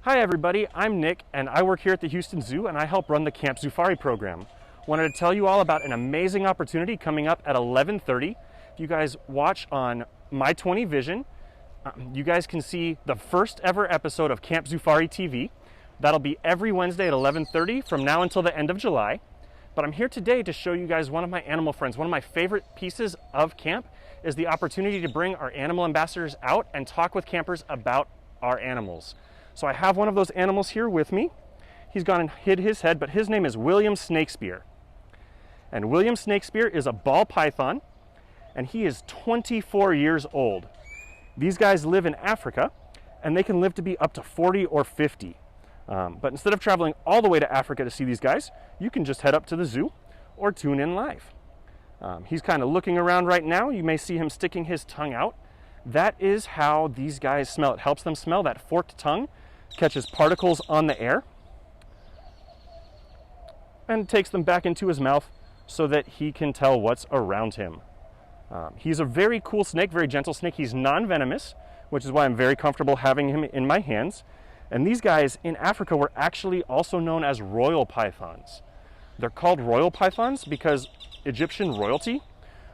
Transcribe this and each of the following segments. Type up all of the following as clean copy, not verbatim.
Hi everybody, I'm Nick and I work here at the Houston Zoo and I help run the Camp Zoofari program. Wanted to tell you all about an amazing opportunity coming up at 11:30. If you guys watch on My 20 Vision, you guys can see the first ever episode of Camp Zoofari TV. That'll be every Wednesday at 11:30 from now until the end of July. But I'm here today to show you guys one of my animal friends. One of my favorite pieces of camp is the opportunity to bring our animal ambassadors out and talk with campers about our animals. So I have one of those animals here with me. He's gone and hid his head, but his name is William Snakespeare. And William Snakespeare is a ball python, and he is 24 years old. These guys live in Africa, and they can live to be up to 40 or 50. But instead of traveling all the way to Africa to see these guys, you can just head up to the zoo or tune in live. He's kind of looking around right now. You may see him sticking his tongue out. That is how these guys smell. It helps them smell. That forked tongue catches particles on the air and takes them back into his mouth so that he can tell what's around him. He's a very cool snake, very gentle snake. He's non-venomous, which is why I'm very comfortable having him in my hands. And these guys in Africa were actually also known as royal pythons. They're called royal pythons because Egyptian royalty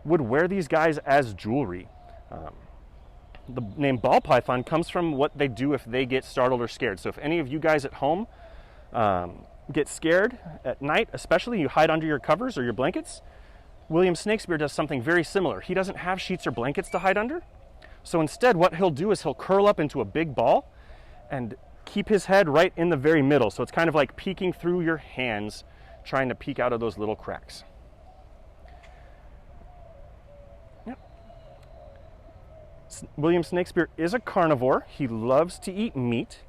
would wear these guys as jewelry. The name ball python comes from what they do if they get startled or scared. So if any of you guys at home get scared at night, especially, you hide under your covers or your blankets, William Snakespeare does something very similar. He doesn't have sheets or blankets to hide under. So instead, what he'll do is he'll curl up into a big ball and keep his head right in the very middle. So it's kind of like peeking through your hands, trying to peek out of those little cracks. William Snakespeare is a carnivore. He loves to eat meat.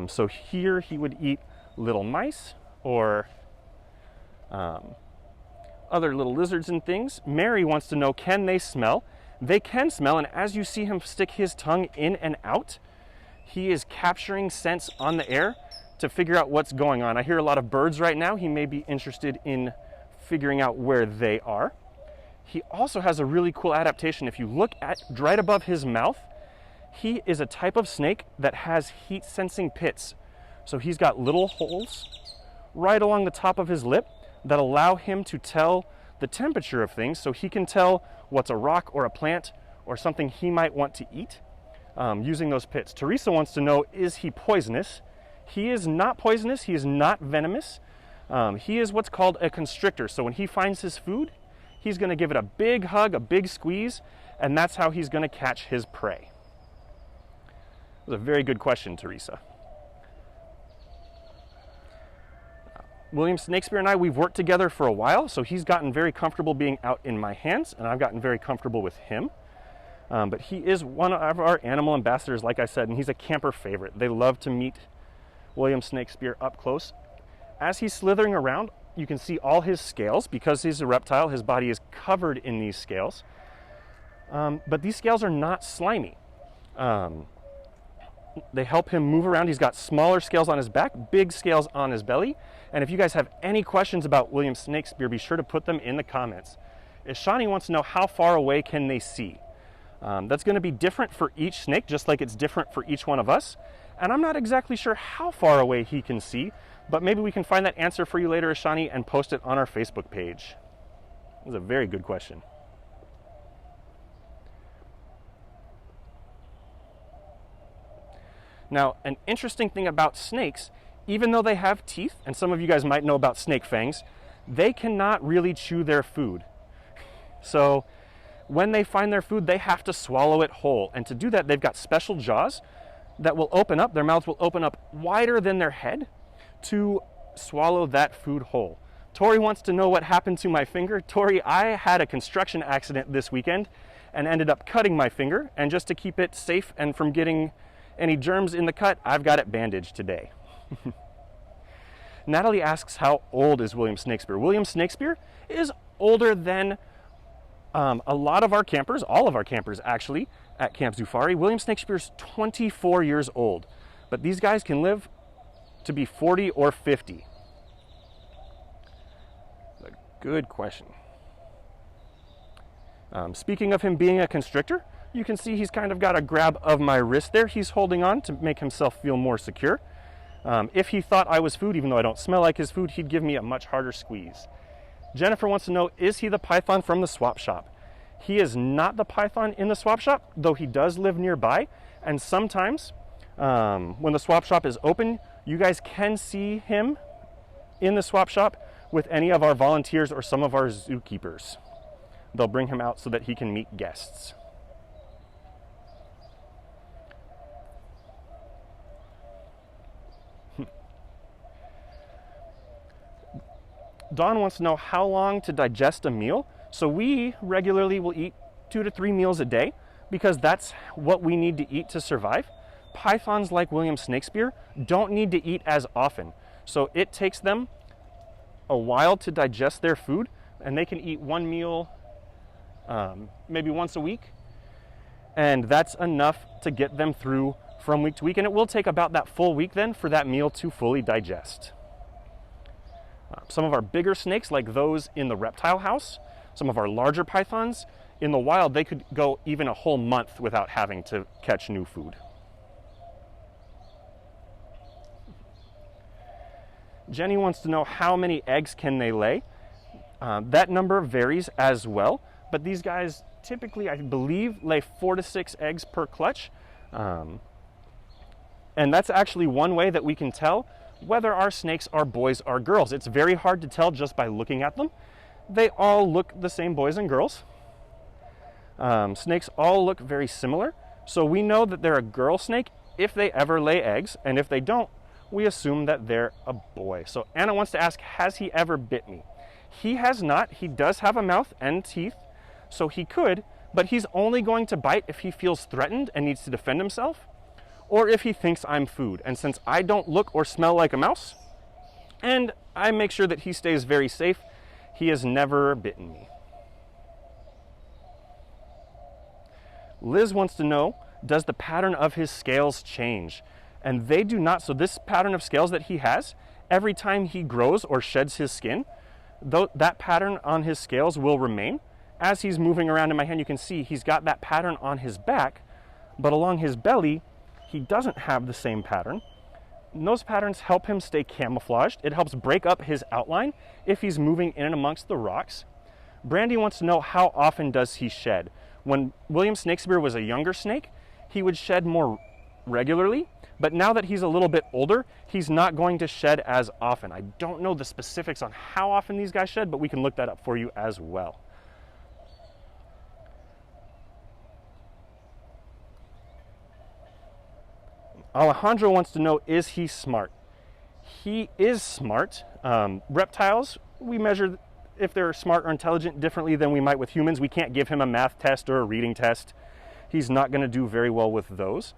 So here he would eat little mice or other little lizards and things. Mary wants to know, can they smell? They can smell, and as you see him stick his tongue in and out, he is capturing scents on the air to figure out what's going on. I hear a lot of birds right now. He may be interested in figuring out where they are. He also has a really cool adaptation. If you look at right above his mouth, he is a type of snake that has heat sensing pits. So he's got little holes right along the top of his lip that allow him to tell the temperature of things, so he can tell what's a rock or a plant or something he might want to eat using those pits. Teresa wants to know, is he poisonous? He is not poisonous. He is not venomous. He is what's called a constrictor. So when he finds his food, he's going to give it a big hug, a big squeeze, and that's how he's going to catch his prey. That was a very good question, Teresa. William Snakespeare and I, we've worked together for a while, so he's gotten very comfortable being out in my hands, and I've gotten very comfortable with him. But he is one of our animal ambassadors, like I said, and he's a camper favorite. They love to meet William Snakespeare up close. As he's slithering around, you can see all his scales. Because he's a reptile, his body is covered in these scales. But these scales are not slimy. They help him move around. He's got smaller scales on his back, big scales on his belly. And if you guys have any questions about William Snakespeare, be sure to put them in the comments. Ishani wants to know, how far away can they see? That's going to be different for each snake, just like it's different for each one of us. And I'm not exactly sure how far away he can see, but maybe we can find that answer for you later, Ishani, and post it on our Facebook page. That was a very good question. Now, an interesting thing about snakes, even though they have teeth, and some of you guys might know about snake fangs, they cannot really chew their food. So when they find their food, they have to swallow it whole. And to do that, they've got special jaws that will open up, their mouths will open up wider than their head to swallow that food whole. Tori wants to know what happened to my finger. Tori, I had a construction accident this weekend and ended up cutting my finger. And just to keep it safe and from getting any germs in the cut, I've got it bandaged today. Natalie asks, how old is William Snakespeare? William Snakespeare is older than a lot of our campers, all of our campers actually, at Camp Zoofari. William Snakespeare's 24 years old, but these guys can live to be 40 or 50. A good question. Speaking of him being a constrictor, you can see he's kind of got a grab of my wrist there. He's holding on to make himself feel more secure. If he thought I was food, even though I don't smell like his food, he'd give me a much harder squeeze. Jennifer wants to know, is he the python from the swap shop? He is not the python in the swap shop, though he does live nearby. And sometimes when the swap shop is open, you guys can see him in the swap shop with any of our volunteers or some of our zookeepers. They'll bring him out so that he can meet guests. Dawn wants to know how long to digest a meal. So we regularly will eat 2 to 3 meals a day because that's what we need to eat to survive. Pythons like William Snakespeare don't need to eat as often. So it takes them a while to digest their food, and they can eat 1 meal maybe once a week. And that's enough to get them through from week to week. And it will take about that full week then for that meal to fully digest. Some of our bigger snakes, like those in the reptile house, some of our larger pythons, in the wild, they could go even a whole month without having to catch new food. Jenny wants to know how many eggs can they lay. That number varies as well, but these guys typically, I believe, lay 4 to 6 eggs per clutch. And that's actually one way that we can tell whether our snakes are boys or girls. It's very hard to tell just by looking at them. They all look the same, boys and girls. Snakes all look very similar, so we know that they're a girl snake if they ever lay eggs, and if they don't, we assume that they're a boy. So Anna wants to ask, has he ever bit me? He has not. He does have a mouth and teeth, so he could, but he's only going to bite if he feels threatened and needs to defend himself, or if he thinks I'm food. And since I don't look or smell like a mouse, and I make sure that he stays very safe, he has never bitten me. Liz wants to know, does the pattern of his scales change? And they do not. So this pattern of scales that he has, every time he grows or sheds his skin, that pattern on his scales will remain. As he's moving around in my hand, you can see he's got that pattern on his back, but along his belly, he doesn't have the same pattern. And those patterns help him stay camouflaged. It helps break up his outline if he's moving in and amongst the rocks. Brandy wants to know, how often does he shed? When William Snakespeare was a younger snake, he would shed more regularly, but now that he's a little bit older, he's not going to shed as often. I don't know the specifics on how often these guys shed, but we can look that up for you as well. Alejandro wants to know, is he smart? He is smart. Reptiles, we measure if they're smart or intelligent differently than we might with humans. We can't give him a math test or a reading test. He's not going to do very well with those.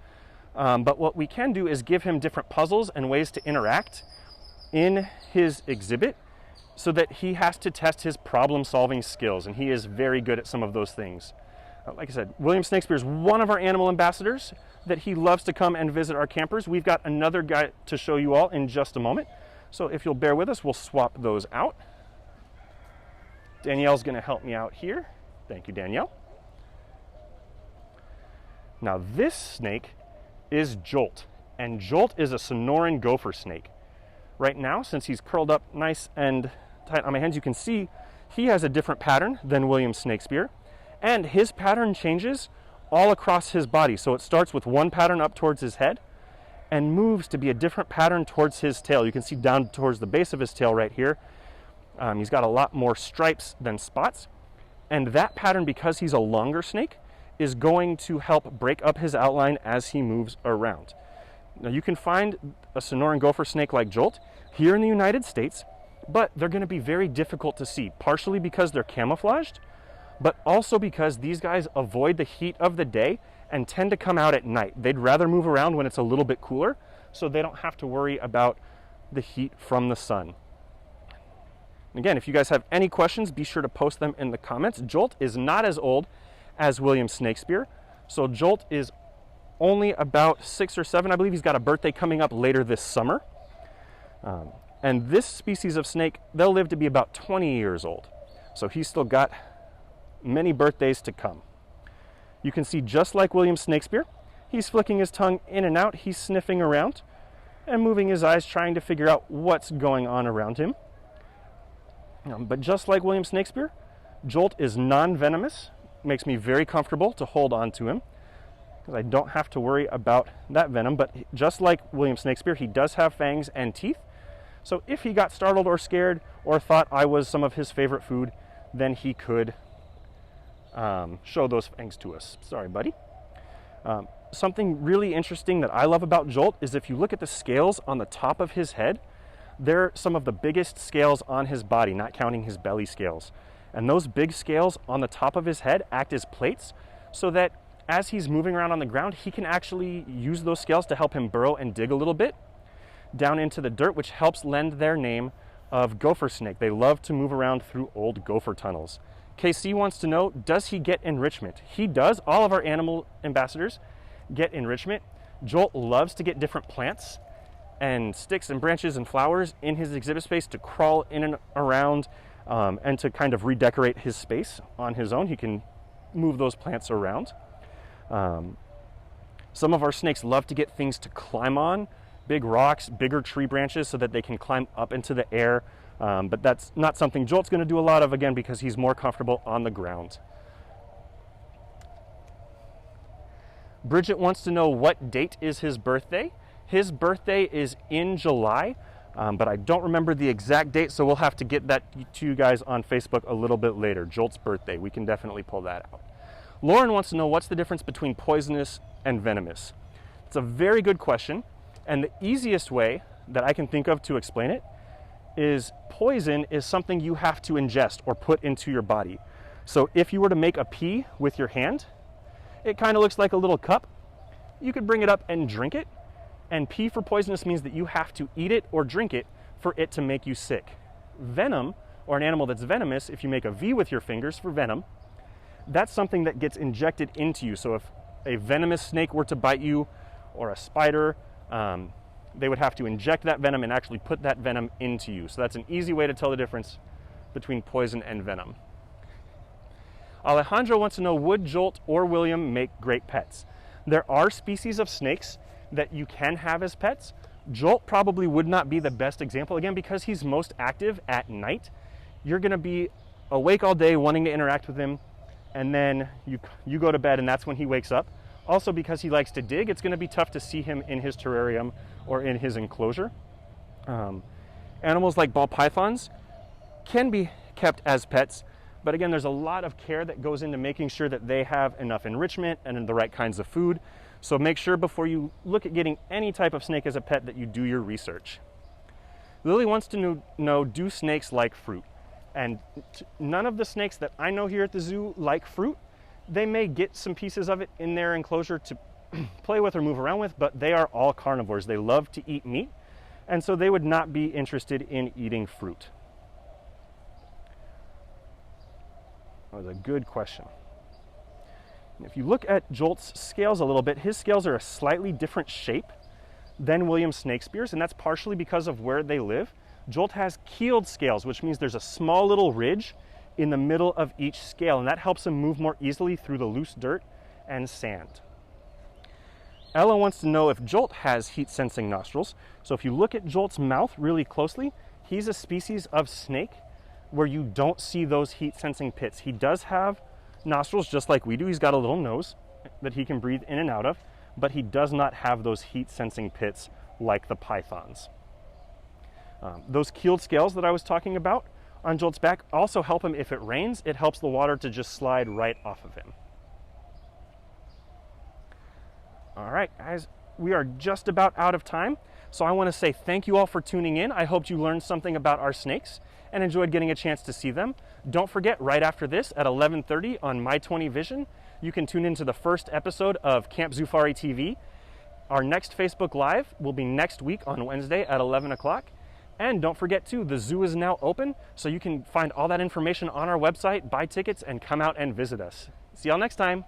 But what we can do is give him different puzzles and ways to interact in his exhibit so that he has to test his problem-solving skills, and he is very good at some of those things. Like I said, William Snakespeare is one of our animal ambassadors that he loves to come and visit our campers. We've got another guy to show you all in just a moment. So if you'll bear with us, we'll swap those out. Danielle's going to help me out here. Thank you, Danielle. Now this snake is Jolt, and Jolt is a Sonoran gopher snake. Right now, since he's curled up nice and tight on my hands, you can see he has a different pattern than William Snakespeare, and his pattern changes all across his body. So it starts with one pattern up towards his head and moves to be a different pattern towards his tail. You can see down towards the base of his tail right here. He's got a lot more stripes than spots, and that pattern, because he's a longer snake, is going to help break up his outline as he moves around. Now you can find a Sonoran gopher snake like Jolt here in the United States, but they're going to be very difficult to see, partially because they're camouflaged, but also because these guys avoid the heat of the day and tend to come out at night. They'd rather move around when it's a little bit cooler, so they don't have to worry about the heat from the sun. Again, if you guys have any questions, be sure to post them in the comments. Jolt is not as old as William Snakespeare, so Jolt is only about 6 or 7. I believe he's got a birthday coming up later this summer. And this species of snake, they'll live to be about 20 years old. So he's still got many birthdays to come. You can see, just like William Snakespeare, he's flicking his tongue in and out, he's sniffing around, and moving his eyes, trying to figure out what's going on around him. But just like William Snakespeare, Jolt is non-venomous, makes me very comfortable to hold on to him because I don't have to worry about that venom. But just like William Snakespeare, he does have fangs and teeth. So if he got startled or scared or thought I was some of his favorite food, then he could show those fangs to us. Sorry, buddy. Something really interesting that I love about Jolt is if you look at the scales on the top of his head, they're some of the biggest scales on his body, not counting his belly scales. And those big scales on the top of his head act as plates so that as he's moving around on the ground, he can actually use those scales to help him burrow and dig a little bit down into the dirt, which helps lend their name of gopher snake. They love to move around through old gopher tunnels. KC wants to know, does he get enrichment? He does. All of our animal ambassadors get enrichment. Jolt loves to get different plants and sticks and branches and flowers in his exhibit space to crawl in and around and to kind of redecorate his space on his own. He can move those plants around. Some of our snakes love to get things to climb on, big rocks, bigger tree branches so that they can climb up into the air. But that's not something Jolt's going to do a lot of, again, because he's more comfortable on the ground. Bridget wants to know what date is his birthday. His birthday is in July, but I don't remember the exact date, so we'll have to get that to you guys on Facebook a little bit later. Jolt's birthday, we can definitely pull that out. Lauren wants to know what's the difference between poisonous and venomous. It's a very good question, and the easiest way that I can think of to explain it is poison is something you have to ingest or put into your body. So if you were to make a pea with your hand, it kind of looks like a little cup. You could bring it up and drink it. And P for poisonous means that you have to eat it or drink it for it to make you sick. Venom, or an animal that's venomous, if you make a V with your fingers for venom, that's something that gets injected into you. So if a venomous snake were to bite you, or a spider, they would have to inject that venom and actually put that venom into you. So that's an easy way to tell the difference between poison and venom. Alejandro wants to know, would Jolt or William make great pets? There are species of snakes that you can have as pets. Jolt probably would not be the best example, again, because he's most active at night. You're going to be awake all day wanting to interact with him, and then you go to bed and that's when he wakes up. Also, because he likes to dig, it's going to be tough to see him in his terrarium or in his enclosure. Animals like ball pythons can be kept as pets, but again, there's a lot of care that goes into making sure that they have enough enrichment and the right kinds of food. So make sure before you look at getting any type of snake as a pet that you do your research. Lily wants to know, do snakes like fruit? And none of the snakes that I know here at the zoo like fruit. They may get some pieces of it in their enclosure to play with or move around with, but they are all carnivores. They love to eat meat, and so they would not be interested in eating fruit. That was a good question. If you look at Jolt's scales a little bit, his scales are a slightly different shape than William Snakespeare's, and that's partially because of where they live. Jolt has keeled scales, which means there's a small little ridge in the middle of each scale, and that helps him move more easily through the loose dirt and sand. Ella wants to know if Jolt has heat-sensing nostrils. So if you look at Jolt's mouth really closely, he's a species of snake where you don't see those heat-sensing pits. He does have nostrils just like we do. He's got a little nose that he can breathe in and out of, but he does not have those heat-sensing pits like the pythons. Those keeled scales that I was talking about on Jolt's back also help him if it rains. It helps the water to just slide right off of him. All right, guys, we are just about out of time. So I want to say thank you all for tuning in. I hope you learned something about our snakes and enjoyed getting a chance to see them. Don't forget, right after this at 11:30 on My 20 Vision, you can tune into the first episode of Camp Zufari TV. Our next Facebook Live will be next week on Wednesday at 11 o'clock. And don't forget too, the zoo is now open, so you can find all that information on our website, buy tickets, and come out and visit us. See y'all next time.